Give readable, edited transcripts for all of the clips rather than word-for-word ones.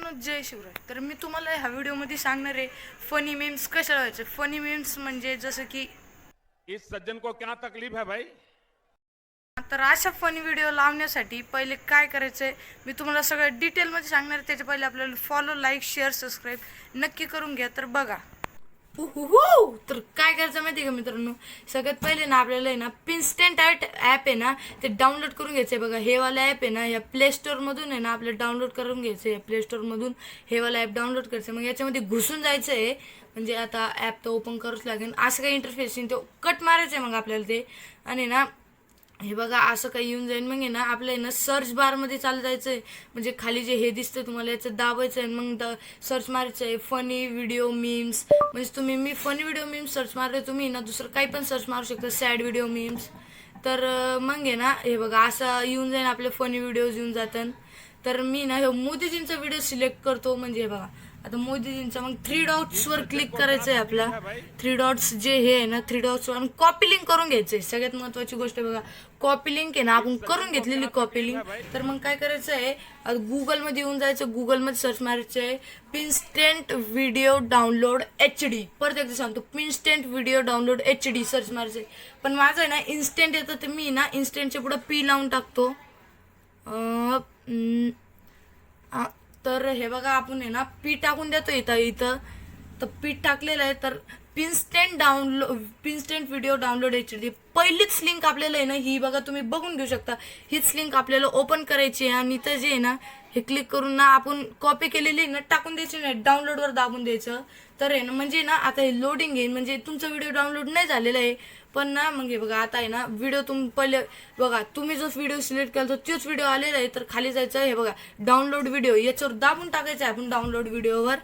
मित्रांनो, जय शिवराय. तर मी तुम्हाला ह्या व्हिडिओमध्ये सांगणार आहे फनी मीम्स कशा लावायचे. फनी मीम्स म्हणजे जसं की इस सज्जन को क्या तकलीफ है भाई. तर अशा फनी व्हिडिओ लावण्यासाठी पहिले काय करायचंय मी तुम्हाला सगळं डिटेलमध्ये सांगणार आहे. त्याच्या पहिले आपल्याला फॉलो, लाईक, शेअर, सबस्क्राईब नक्की करून घ्या. तर बघा, तर काय करायचं माहिती का मित्रांनो, सगळ्यात पहिले ना आपल्याला आहे ना पिन्स्टंट ॲप आहे ना ते डाउनलोड करून घ्यायचंय. बघा, हे वाला ॲप आहे ना या प्ले स्टोर मधून आहे ना आपल्याला डाउनलोड करून घ्यायचंय. या प्ले स्टोर मधून हे वाला ॲप डाउनलोड करायचं. मग याच्यामध्ये घुसून जायचंय. म्हणजे आता ॲप तर ओपन करावंच लागेल. असं काही इंटरफेस तो कट मारायचंय मग आपल्याला ते. आणि ना हे बघा असं काही येऊन जाईल. मग आहे ना आपल्याला ना सर्च बार मध्ये चालू जायचंय. म्हणजे खाली जे हे दिसतं तुम्हाला याचं दाबायचं आहे. मग सर्च मारायचंय फनी व्हिडिओ मीम्स. म्हणजे तुम्ही मी फनी व्हिडिओ मीम्स सर्च मारले, तुम्ही ना दुसरं काही पण सर्च मारू शकता, सॅड व्हिडिओ मीम्स. तर मग आहे ना हे बघा असं येऊन जाईल, आपले फनी व्हिडिओज येऊन जातात. तर मी ना हे मोदीजींचा व्हिडिओ सिलेक्ट करतो. म्हणजे हे बघा आता मोदीजींचा, मग 3 डॉट्स वर क्लिक करायचंय. आपला 3 डॉट्स जे हे आहे ना 3 डॉट्स वर कॉपी लिंक करून घ्यायचंय. सगळ्यात महत्वाची गोष्ट बघा, कॉपी लिंक आहे ना आपण करून घेतलेली कॉपी लिंक. तर मग काय करायचं आहे, गुगल मध्ये येऊन जायचं. गुगल मध्ये सर्च मारायचं आहे पिन्स्टंट व्हिडिओ डाउनलोड HD. परत एकदा सांगतो, पिन्स्टंट व्हिडिओ डाउनलोड HD सर्च मारायचंय. पण माझं आहे ना इन्स्टंट येतं, तर मी ना इन्स्टंटच्या पुढे पी लावून टाकतो. तर हे बघा आपण आहे ना पी टाकून देतो इथं तर पीठ टाकलेलं आहे. तर पिन्स्टंट व्हिडिओ डाउनलोड HD पहिलीच लिंक आपल्याला आहे ना ही बघा, तुम्ही बघून घेऊ शकता. हीच लिंक आपल्याला ओपन करायची आहे आणि इथं जे आहे ना हे क्लिक करून ना आपण कॉपी केलेली ना टाकून द्यायची नाही, डाउनलोड वर दाबून द्यायचं. तर आहे ना म्हणजे ना आता हे लोडिंग येईल. म्हणजे तुमचा व्हिडिओ डाउनलोड नाही झालेला आहे पण ना मग हे बघा आता आहे ना व्हिडिओ तुम्ही पहिले बघा, तुम्ही जो व्हिडिओ सिलेक्ट केला तोच व्हिडिओ आलेला आहे. तर खाली जायचं, हे बघा डाउनलोड व्हिडिओ, याच्यावर दाबून टाकायचं आहे आपण डाउनलोड व्हिडिओवर.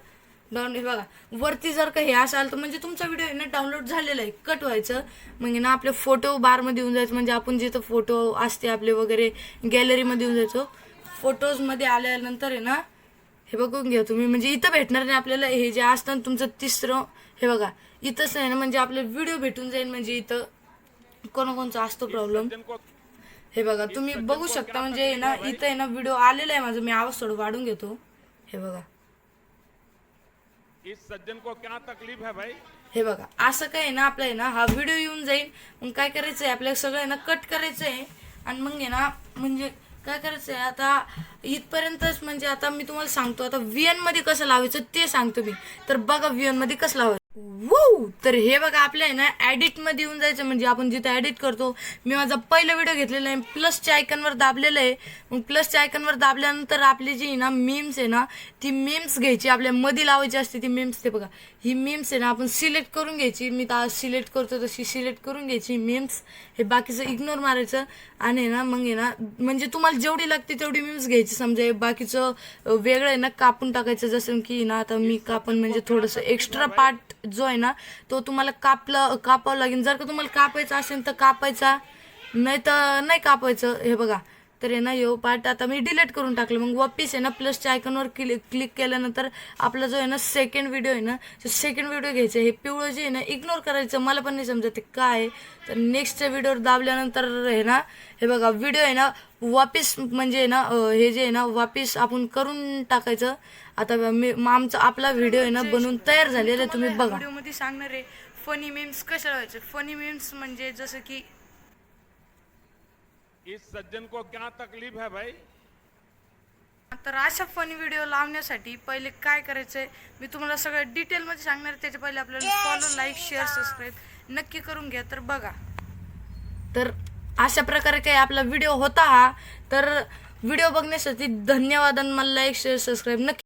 हे बघा वरती जर का हे असाल तर म्हणजे तुमचा व्हिडिओ आहे ना डाउनलोड झालेला आहे. कट व्हायचं. मग ना आपले फोटो बार मध्ये येऊन जायचं. म्हणजे आपण जिथं फोटो असते आपले वगैरे गॅलरी मध्ये येऊन जायचो. फोटोज मध्ये आल्यानंतर आहे ना हे बघून घ्या तुम्ही. म्हणजे इथं भेटणार नाही आपल्याला, हे जे असतं तुमचं तिसरं हे बघा इथंच आहे ना, म्हणजे आपले व्हिडिओ भेटून जाईल. म्हणजे इथं कोणाकोणचा असतो प्रॉब्लेम हे बघा तुम्ही बघू शकता. म्हणजे ना इथं आहे ना व्हिडिओ आलेला आहे माझा. मी आवाज थोडं वाढून घेतो. हे बघा, इस सज्जन को क्या तकलीफ है भाई. हे बघा असं काय आहे ना आपलं आहे ना हा व्हिडिओ येऊन जाईल. मग काय करायचंय आपल्याला सगळं आहे ना कट करायचंय. आणि मग आहे ना म्हणजे काय करायचंय आता इथपर्यंतच. म्हणजे आता मी तुम्हाला सांगतो आता VN मध्ये कसं लावायचं ते सांगतो मी. तर बघा VN मध्ये कसं लावायचं. तर हे बघा आपल्या आहे ना एडिट मध्ये येऊन जायचं. म्हणजे आपण जिथे एडिट करतो, मी माझा पहिला व्हिडिओ घेतलेला आहे, प्लसच्या आयकॉनवर दाबलेलं आहे. मग प्लसच्या आयकॉनवर दाबल्यानंतर आपली जी ना मीम्स आहे ना ती मीम्स घ्यायची, आपल्या मध्ये लावायची असते ती मीम्स. ते बघा ही मीम्स आहे ना आपण सिलेक्ट करून घ्यायची. मी तर सिलेक्ट करतो तशी सिलेक्ट करून घ्यायची मीम्स. हे बाकीचं इग्नोर मारायचं. आणि ना मग आहे ना म्हणजे तुम्हाला जेवढी लागते तेवढी मीम्स घ्यायची. समजा बाकीचं वेगळं आहे ना कापून टाकायचं. जसं की ना आता मी कापून म्हणजे थोडंसं एक्स्ट्रा पार्ट जो आहे ना तो तुम्हाला कापावं लागेल. जर का तुम्हाला कापायचा असेल तर कापायचा, नाही तर नाही कापायचं. हे बघा तर आहे ना यो पार्ट आता मी डिलीट करून टाकलं. मग वापिस आहे ना प्लसच्या आयकॉनवर क्लिक केल्यानंतर आपला जो आहे ना सेकंड व्हिडिओ आहे ना सेकंड व्हिडिओ घ्यायचा. हे पिवळं जे आहे ना इग्नोर करायचं. मला पण नाही समजत ते काय आहे. तर नेक्स्टच्या व्हिडिओवर दाबल्यानंतर आहे ना हे बघा व्हिडिओ आहे ना वापिस म्हणजे ना हे जे आहे ना वापिस आपण करून टाकायचं. आता आमचा आपला व्हिडिओ आहे ना बनवून तयार झालेला आहे. तुम्ही बघा. व्हिडिओ मध्ये सांगणार आहे फनी मीम्स कशा लावायचे. फनी मीम्स म्हणजे जसं की इस सज्जन को क्या तकलीफ है भाई. तर अशा फनी व्हिडिओ लावण्यासाठी पहिले काय करायचंय मी तुम्हाला सगळं डिटेलमध्ये सांगणार आहे. त्याच्या पहिले आपल्याला फॉलो, लाईक, शेअर, सबस्क्राईब नक्की करून घ्या. तर बघा, तर अशा प्रकारे काही आपला व्हिडिओ होता हा. तर व्हिडिओ बघण्यासाठी धन्यवाद. मला लाईक, शेअर, सबस्क्राईब नक्की